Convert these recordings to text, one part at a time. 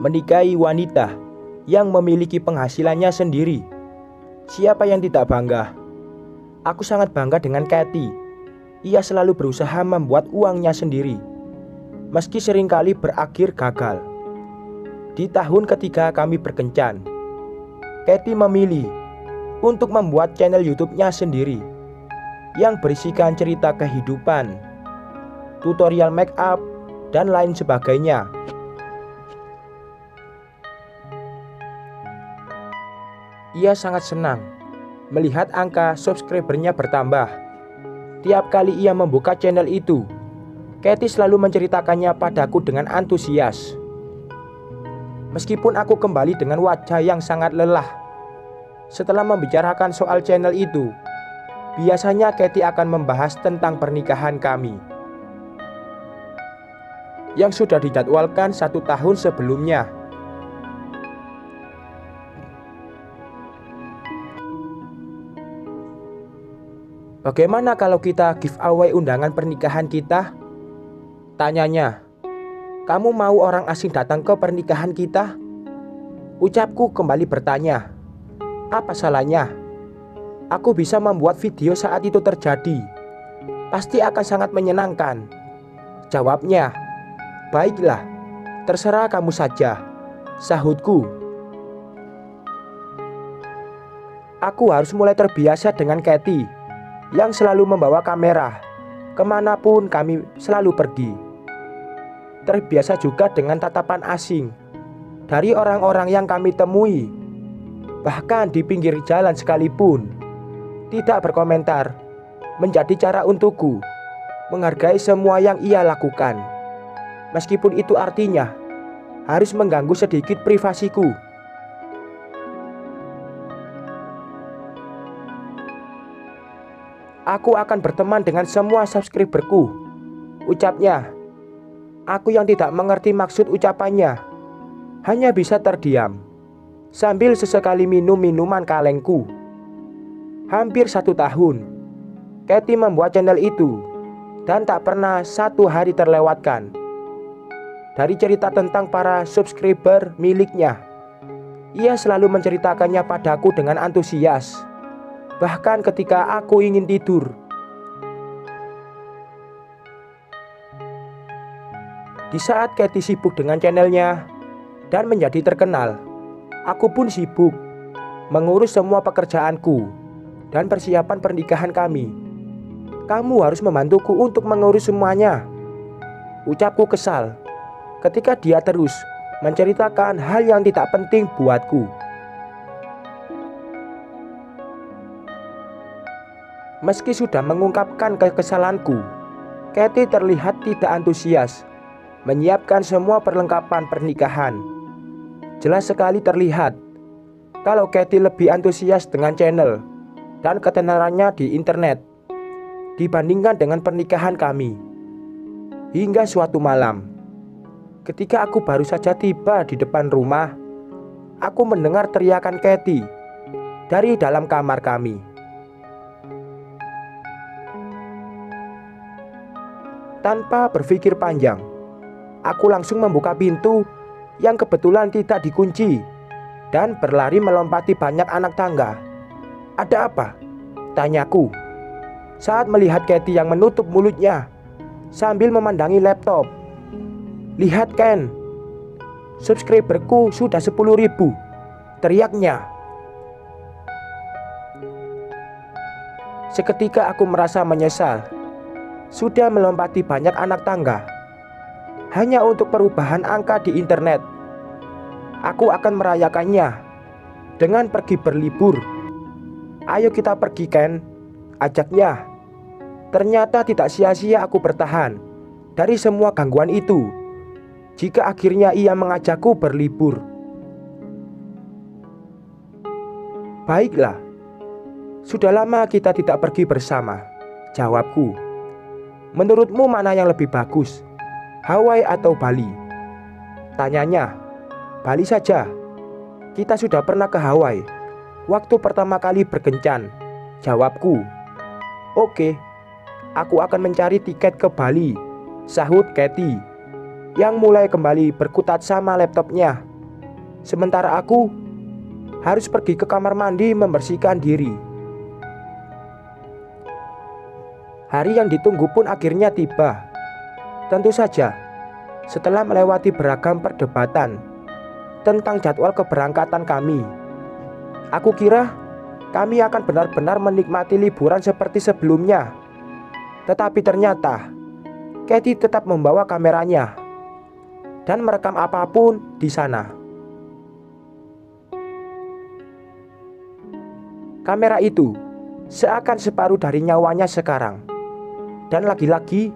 menikahi wanita yang memiliki penghasilannya sendiri. Siapa yang tidak bangga? Aku sangat bangga dengan Katy. Ia selalu berusaha membuat uangnya sendiri, meski seringkali berakhir gagal. Di tahun ketiga kami berkencan, Katy memilih untuk membuat channel YouTube-nya sendiri yang berisikan cerita kehidupan, tutorial make up, dan lain sebagainya. Ia sangat senang melihat angka subscribernya bertambah. Tiap kali ia membuka channel itu, Katy selalu menceritakannya padaku dengan antusias. Meskipun aku kembali dengan wajah yang sangat lelah setelah membicarakan soal channel itu, biasanya Katy akan membahas tentang pernikahan kami yang sudah dijadwalkan 1 tahun sebelumnya. Bagaimana kalau kita giveaway undangan pernikahan kita? Tanyanya. Kamu mau orang asing datang ke pernikahan kita? Ucapku kembali bertanya. Apa salahnya? Aku bisa membuat video saat itu terjadi. Pasti akan sangat menyenangkan. Jawabnya. Baiklah, terserah kamu saja, sahutku. Aku harus mulai terbiasa dengan Katy yang selalu membawa kamera kemanapun kami selalu pergi. Terbiasa juga dengan tatapan asing dari orang-orang yang kami temui, bahkan di pinggir jalan sekalipun. Tidak berkomentar menjadi cara untukku menghargai semua yang ia lakukan, meskipun itu artinya harus mengganggu sedikit privasiku. Aku akan berteman dengan semua subscriberku, ucapnya. Aku yang tidak mengerti maksud ucapannya hanya bisa terdiam sambil sesekali minum minuman kalengku. Hampir 1 tahun Katy membuat channel itu, dan tak pernah 1 hari terlewatkan dari cerita tentang para subscriber miliknya. Ia selalu menceritakannya padaku dengan antusias, bahkan ketika aku ingin tidur. Di saat Katy sibuk dengan channelnya dan menjadi terkenal, aku pun sibuk mengurus semua pekerjaanku dan persiapan pernikahan kami. Kamu harus membantuku untuk mengurus semuanya, ucapku kesal ketika dia terus menceritakan hal yang tidak penting buatku. Meski sudah mengungkapkan kekesalanku, Katy terlihat tidak antusias menyiapkan semua perlengkapan pernikahan. Jelas sekali terlihat kalau Katy lebih antusias dengan channel dan ketenarannya di internet dibandingkan dengan pernikahan kami. Hingga suatu malam, ketika aku baru saja tiba di depan rumah, aku mendengar teriakan Katy dari dalam kamar kami. Tanpa berpikir panjang, aku langsung membuka pintu yang kebetulan tidak dikunci dan berlari melompati banyak anak tangga. Ada apa? Tanyaku saat melihat Katy yang menutup mulutnya sambil memandangi laptop. Lihat Ken, subscriberku sudah 10.000, teriaknya. Seketika aku merasa menyesal sudah melompati banyak anak tangga hanya untuk perubahan angka di internet. Aku akan merayakannya dengan pergi berlibur. Ayo kita pergi Ken, ajaknya. Ternyata tidak sia-sia aku bertahan dari semua gangguan itu jika akhirnya ia mengajakku berlibur. Baiklah, sudah lama kita tidak pergi bersama, jawabku. Menurutmu mana yang lebih bagus, Hawaii atau Bali? Tanyanya. Bali saja. Kita sudah pernah ke Hawaii waktu pertama kali berkencan, jawabku. Oke, aku akan mencari tiket ke Bali, sahut Katy yang mulai kembali berkutat sama laptopnya. sementara aku harus pergi ke kamar mandi membersihkan diri. Hari yang ditunggu pun akhirnya tiba. Tentu saja, setelah melewati beragam perdebatan tentang jadwal keberangkatan kami, aku kira kami akan benar-benar menikmati liburan seperti sebelumnya. Tetapi ternyata Katie tetap membawa kameranya dan merekam apapun di sana. Kamera itu seakan separuh dari nyawanya sekarang. Dan lagi-lagi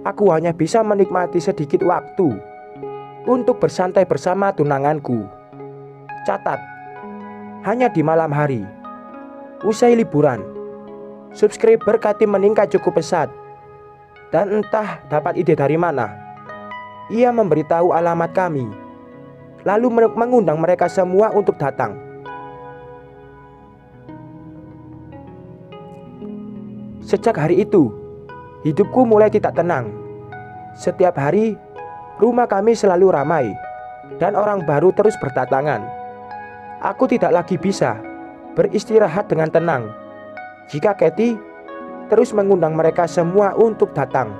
aku hanya bisa menikmati sedikit waktu untuk bersantai bersama tunanganku. Catat, hanya di malam hari, usai liburan, subscriber Katie meningkat cukup pesat. Dan entah dapat ide dari mana, ia memberitahu alamat kami, lalu mengundang mereka semua untuk datang. Sejak hari itu, hidupku mulai tidak tenang. Setiap hari, rumah kami selalu ramai dan orang baru terus berdatangan. Aku tidak lagi bisa beristirahat dengan tenang jika Katie terus mengundang mereka semua untuk datang.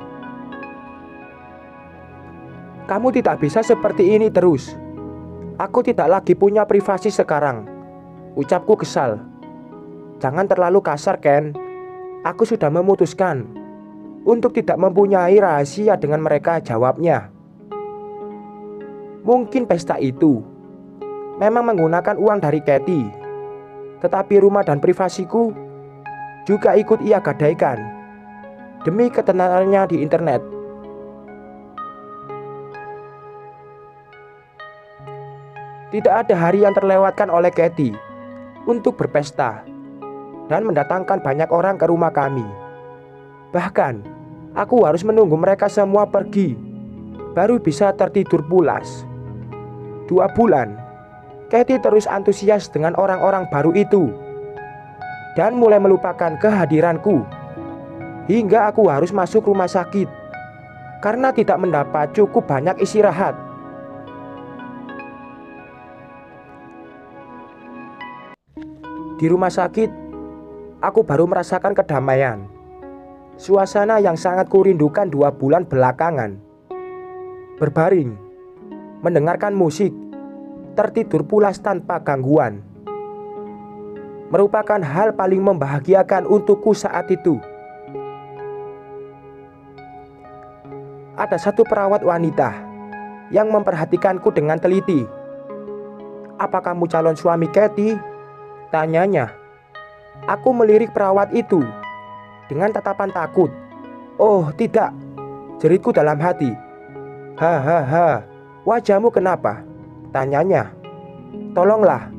Kamu tidak bisa seperti ini terus. Aku tidak lagi punya privasi sekarang, ucapku kesal. Jangan terlalu kasar, Ken. Aku sudah memutuskan untuk tidak mempunyai rahasia dengan mereka, jawabnya. Mungkin pesta itu memang menggunakan uang dari Katie, tetapi rumah dan privasiku juga ikut ia gadaikan demi ketenarannya di internet. Tidak ada hari yang terlewatkan oleh Katie untuk berpesta dan mendatangkan banyak orang ke rumah kami. Bahkan aku harus menunggu mereka semua pergi baru bisa tertidur pulas. 2 bulan Katie terus antusias dengan orang-orang baru itu dan mulai melupakan kehadiranku, hingga aku harus masuk rumah sakit karena tidak mendapat cukup banyak istirahat. Di rumah sakit, aku baru merasakan kedamaian. Suasana yang sangat kurindukan 2 bulan belakangan. Berbaring, mendengarkan musik, tertidur pulas tanpa gangguan, merupakan hal paling membahagiakan untukku saat itu. Ada satu perawat wanita yang memperhatikanku dengan teliti. "Apa kamu calon suami Katie?" tanyanya. Aku melirik perawat itu dengan tatapan takut. "Oh tidak," jeritku dalam hati. Hahaha, wajahmu kenapa?" tanyanya. "Tolonglah,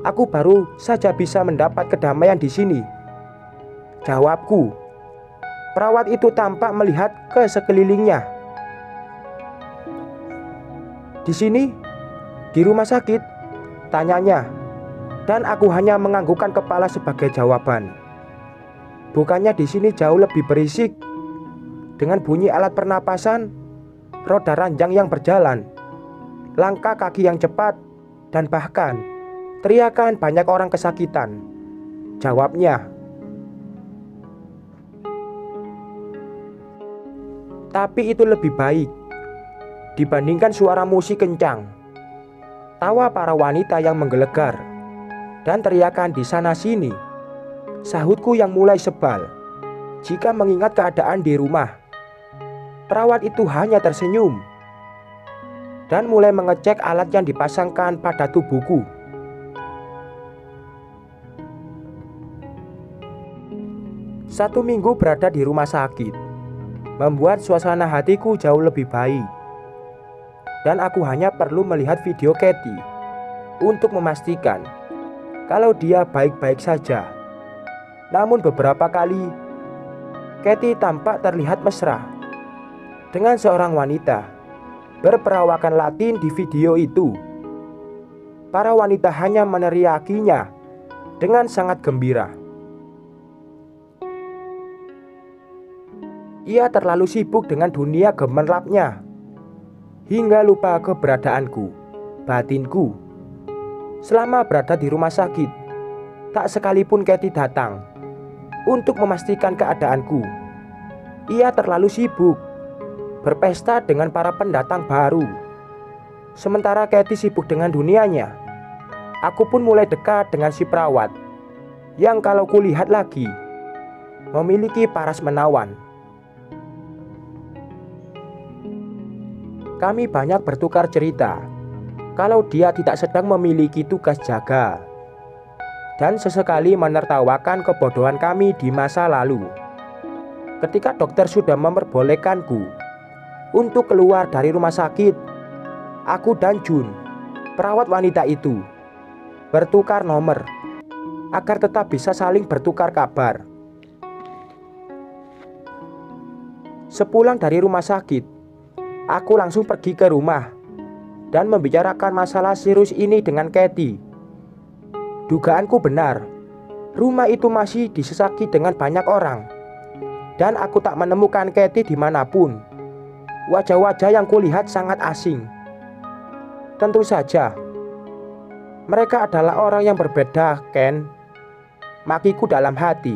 aku baru saja bisa mendapat kedamaian di sini," jawabku. Perawat itu tampak melihat ke sekelilingnya. "Di sini? Di rumah sakit?" tanyanya. Dan aku hanya menganggukkan kepala sebagai jawaban. Bukannya di sini jauh lebih berisik, dengan bunyi alat pernapasan, roda ranjang yang berjalan, langkah kaki yang cepat, dan bahkan teriakan banyak orang kesakitan, jawabnya. Tapi itu lebih baik dibandingkan suara musik kencang, tawa para wanita yang menggelegar, dan teriakan di sana sini, sahutku yang mulai sebal jika mengingat keadaan di rumah. Perawat itu hanya tersenyum dan mulai mengecek alat yang dipasangkan pada tubuhku. Satu minggu berada di rumah sakit membuat suasana hatiku jauh lebih baik. Dan aku hanya perlu melihat video Katie untuk memastikan kalau dia baik-baik saja. Namun beberapa kali Katie tampak terlihat mesra dengan seorang wanita berperawakan Latin di video itu. Para wanita hanya meneriakinya dengan sangat gembira. Ia terlalu sibuk dengan dunia gemerlapnya hingga lupa keberadaanku, batinku, Selama berada di rumah sakit, tak sekalipun Kathy datang untuk memastikan keadaanku. Ia terlalu sibuk berpesta dengan para pendatang baru. Sementara Kathy sibuk dengan dunianya, aku pun mulai dekat dengan si perawat yang kalau kulihat lagi memiliki paras menawan. Kami banyak bertukar cerita kalau dia tidak sedang memiliki tugas jaga, dan sesekali menertawakan kebodohan kami di masa lalu. Ketika dokter sudah memperbolehkanku untuk keluar dari rumah sakit, aku dan Jun, perawat wanita itu, bertukar nomor agar tetap bisa saling bertukar kabar. Sepulang dari rumah sakit, aku langsung pergi ke rumah dan membicarakan masalah serius ini dengan Kathy. Dugaanku benar, rumah itu masih disesaki dengan banyak orang, dan aku tak menemukan Kathy dimanapun. Wajah-wajah yang kulihat sangat asing. Tentu saja, mereka adalah orang yang berbeda, Ken. Makiku dalam hati.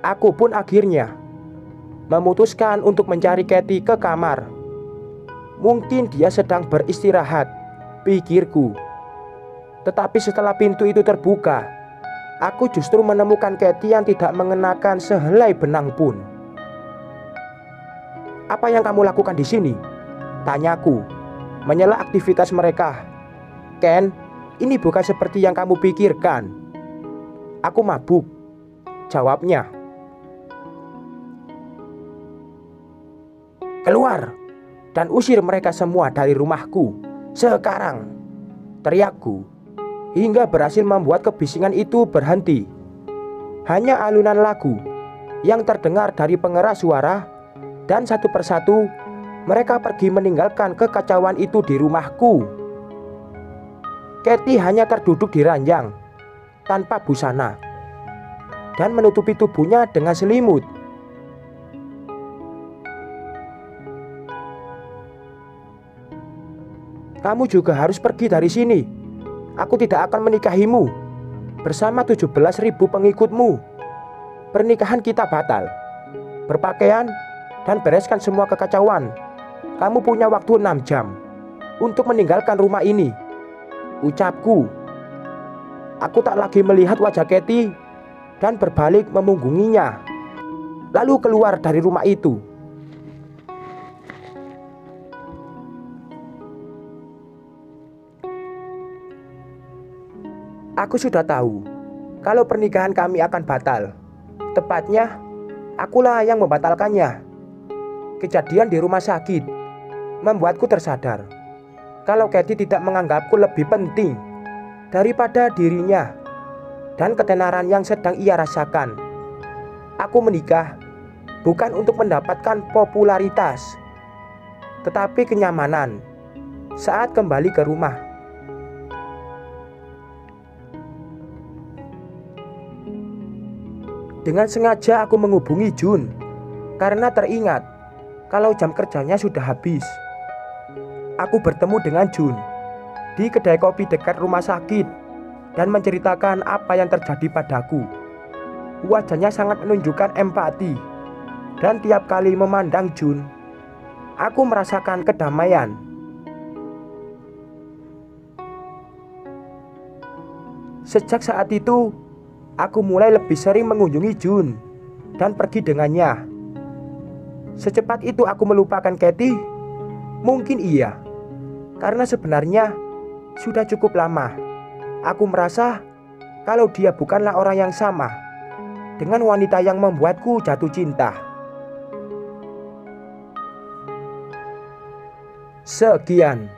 Aku pun akhirnya memutuskan untuk mencari Kathy ke kamar. Mungkin dia sedang beristirahat, pikirku. Tetapi setelah pintu itu terbuka, aku justru menemukan Kathy yang tidak mengenakan sehelai benang pun. "Apa yang kamu lakukan di sini?" tanyaku, menyela aktivitas mereka. "Ken, ini bukan seperti yang kamu pikirkan." "Aku mabuk," jawabnya. "Keluar dan usir mereka semua dari rumahku sekarang," teriakku, hingga berhasil membuat kebisingan itu berhenti. Hanya alunan lagu yang terdengar dari pengeras suara, dan satu persatu mereka pergi meninggalkan kekacauan itu di rumahku. Kathy hanya terduduk di ranjang tanpa busana dan menutupi tubuhnya dengan selimut. "Kamu juga harus pergi dari sini. Aku tidak akan menikahimu bersama 17.000 pengikutmu. Pernikahan kita batal. Berpakaian dan bereskan semua kekacauan. Kamu punya waktu 6 jam untuk meninggalkan rumah ini," ucapku. Aku tak lagi melihat wajah Kathy dan berbalik memunggunginya, lalu keluar dari rumah itu. Aku sudah tahu kalau pernikahan kami akan batal. Tepatnya, akulah yang membatalkannya. Kejadian di rumah sakit membuatku tersadar kalau Kathy tidak menganggapku lebih penting daripada dirinya dan ketenaran yang sedang ia rasakan. Aku menikah bukan untuk mendapatkan popularitas, tetapi kenyamanan saat kembali ke rumah. Dengan sengaja aku menghubungi Jun karena teringat kalau jam kerjanya sudah habis. Aku bertemu dengan Jun di kedai kopi dekat rumah sakit dan menceritakan apa yang terjadi padaku. Wajahnya sangat menunjukkan empati, dan tiap kali memandang Jun, aku merasakan kedamaian. Sejak saat itu, aku mulai lebih sering mengunjungi Jun dan pergi dengannya. Secepat itu aku melupakan Kathy? Mungkin iya, karena sebenarnya sudah cukup lama aku merasa kalau dia bukanlah orang yang sama dengan wanita yang membuatku jatuh cinta. Sekian